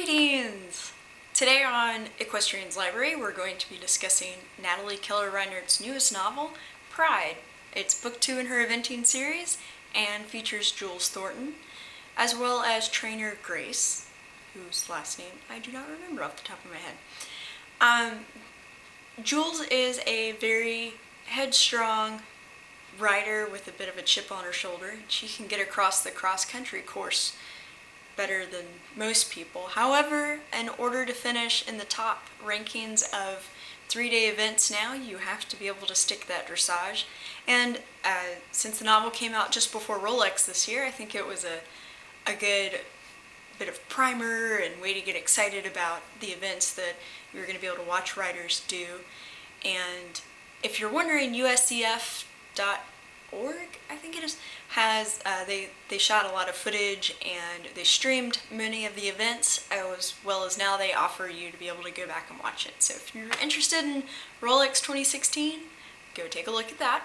Greetings! Today on Equestrian's Library we're going to be discussing Natalie Keller Reinert's newest novel, Pride. It's book 2 in her eventing series and features Jules Thornton, as well as trainer Grace, whose last name I do not remember off the top of my head. Jules is a very headstrong rider with a bit of a chip on her shoulder. She can get across the cross-country course better than most people. However, in order to finish in the top rankings of 3-day events now, you have to be able to stick that dressage. And since the novel came out just before Rolex this year, I think it was a good bit of primer and way to get excited about the events that you're going to be able to watch riders do. And if you're wondering, USCF.org, I think it is, has they shot a lot of footage and they streamed many of the events, as well as now they offer you to be able to go back and watch it. So if you're interested in Rolex 2016, go take a look at that.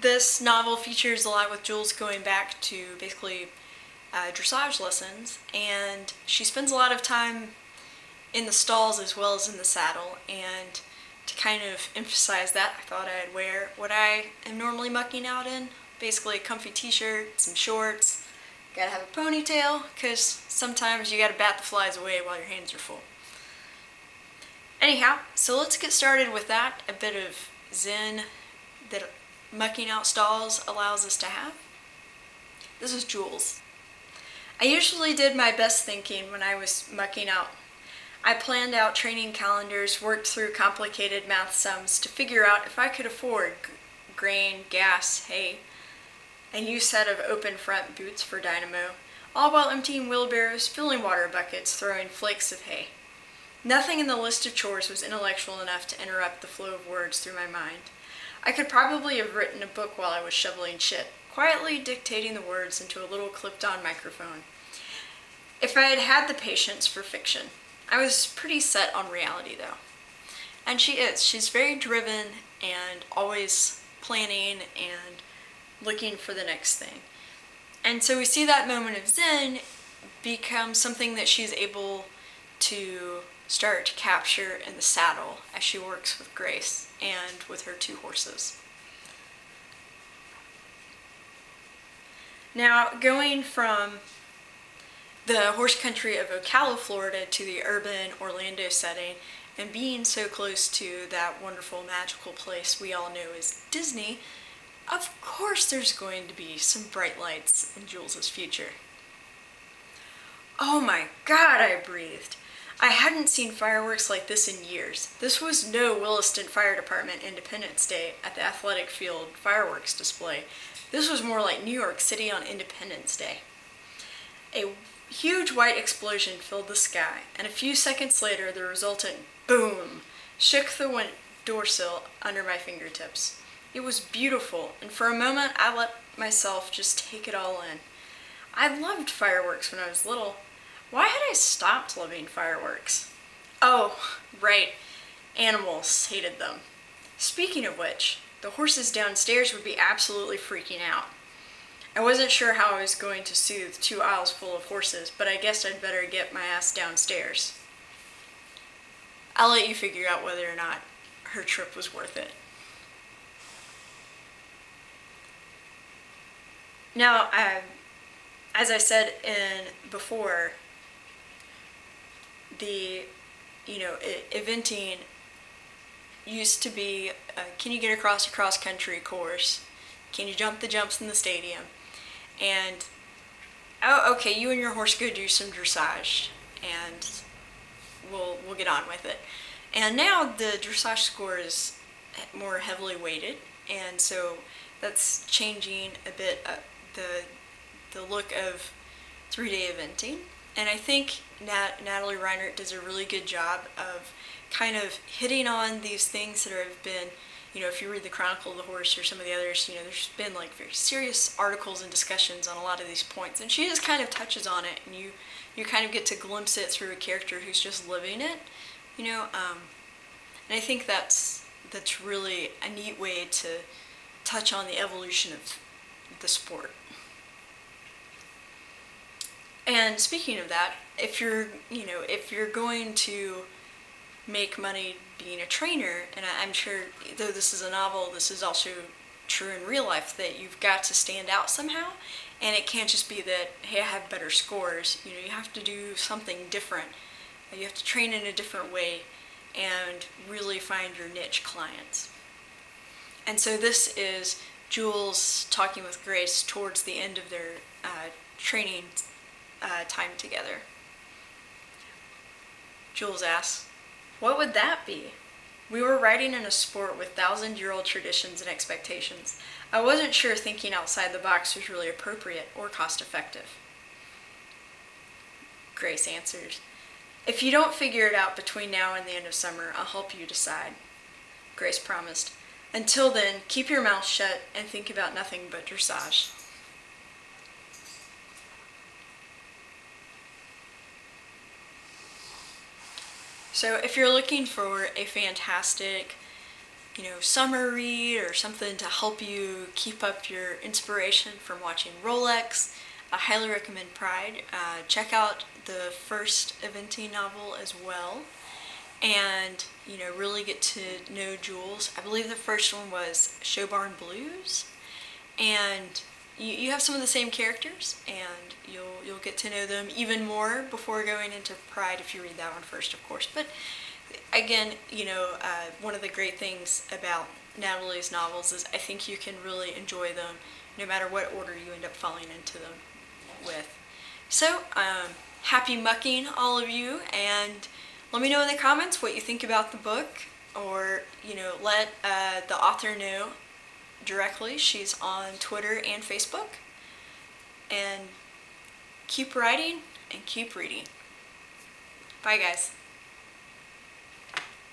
This novel features a lot with Jules going back to basically dressage lessons, and she spends a lot of time in the stalls as well as in the saddle. And to kind of emphasize that, I thought I'd wear what I am normally mucking out in. Basically a comfy t-shirt, some shorts, gotta have a ponytail, because sometimes you gotta bat the flies away while your hands are full. Anyhow, so let's get started with that, a bit of zen that mucking out stalls allows us to have. This is Jules. I usually did my best thinking when I was mucking out. I planned out training calendars, worked through complicated math sums to figure out if I could afford grain, gas, hay, a new set of open front boots for Dynamo, all while emptying wheelbarrows, filling water buckets, throwing flakes of hay. Nothing in the list of chores was intellectual enough to interrupt the flow of words through my mind. I could probably have written a book while I was shoveling shit, quietly dictating the words into a little clipped-on microphone. If I had had the patience for fiction. I was pretty set on reality though. And she is. She's very driven and always planning and looking for the next thing. And so we see that moment of zen become something that she's able to start to capture in the saddle as she works with Grace and with her 2 horses. Now, going from the horse country of Ocala, Florida to the urban Orlando setting, and being so close to that wonderful magical place we all know as Disney, of course there's going to be some bright lights in Jules's future. Oh my God, I breathed. I hadn't seen fireworks like this in years. This was no Williston Fire Department Independence Day at the athletic field fireworks display. This was more like New York City on Independence Day. A huge white explosion filled the sky, and a few seconds later the resultant boom shook the door sill under my fingertips. It was beautiful, and for a moment I let myself just take it all in. I loved fireworks when I was little. Why had I stopped loving fireworks? Oh, right, animals hated them. Speaking of which, the horses downstairs would be absolutely freaking out. I wasn't sure how I was going to soothe 2 aisles full of horses, but I guess I'd better get my ass downstairs. I'll let you figure out whether or not her trip was worth it. Now, as I said before, the eventing used to be, can you get across a cross-country course? Can you jump the jumps in the stadium? And, oh, okay, you and your horse go do some dressage, and we'll get on with it. And now the dressage score is more heavily weighted, and so that's changing a bit the look of 3-day eventing. And I think Natalie Reinert does a really good job of kind of hitting on these things that have been, if you read the Chronicle of the Horse or some of the others, there's been like very serious articles and discussions on a lot of these points, and she just kind of touches on it, and you kind of get to glimpse it through a character who's just living it, and I think that's really a neat way to touch on the evolution of the sport. And speaking of that, if you're, if you're going to make money being a trainer, and I'm sure, though this is a novel, this is also true in real life, that you've got to stand out somehow, and it can't just be that, hey, I have better scores. You have to do something different. You have to train in a different way and really find your niche clients. And so this is Jules talking with Grace towards the end of their training time together. Jules asks, "What would that be? We were riding in a sport with 1,000-year-old traditions and expectations. I wasn't sure thinking outside the box was really appropriate or cost-effective." Grace answers, "If you don't figure it out between now and the end of summer, I'll help you decide." Grace promised, "Until then, keep your mouth shut and think about nothing but dressage." So if you're looking for a fantastic, summer read or something to help you keep up your inspiration from watching Rolex, I highly recommend Pride. Check out the first eventing novel as well, and really get to know Jules. I believe the first one was Show Barn Blues, and you have some of the same characters, and you'll get to know them even more before going into Pride if you read that one first, of course. But again, one of the great things about Natalie's novels is I think you can really enjoy them no matter what order you end up falling into them with. So, happy mucking, all of you, and let me know in the comments what you think about the book, or let the author know directly. She's on Twitter and Facebook. And keep writing and keep reading. Bye, guys.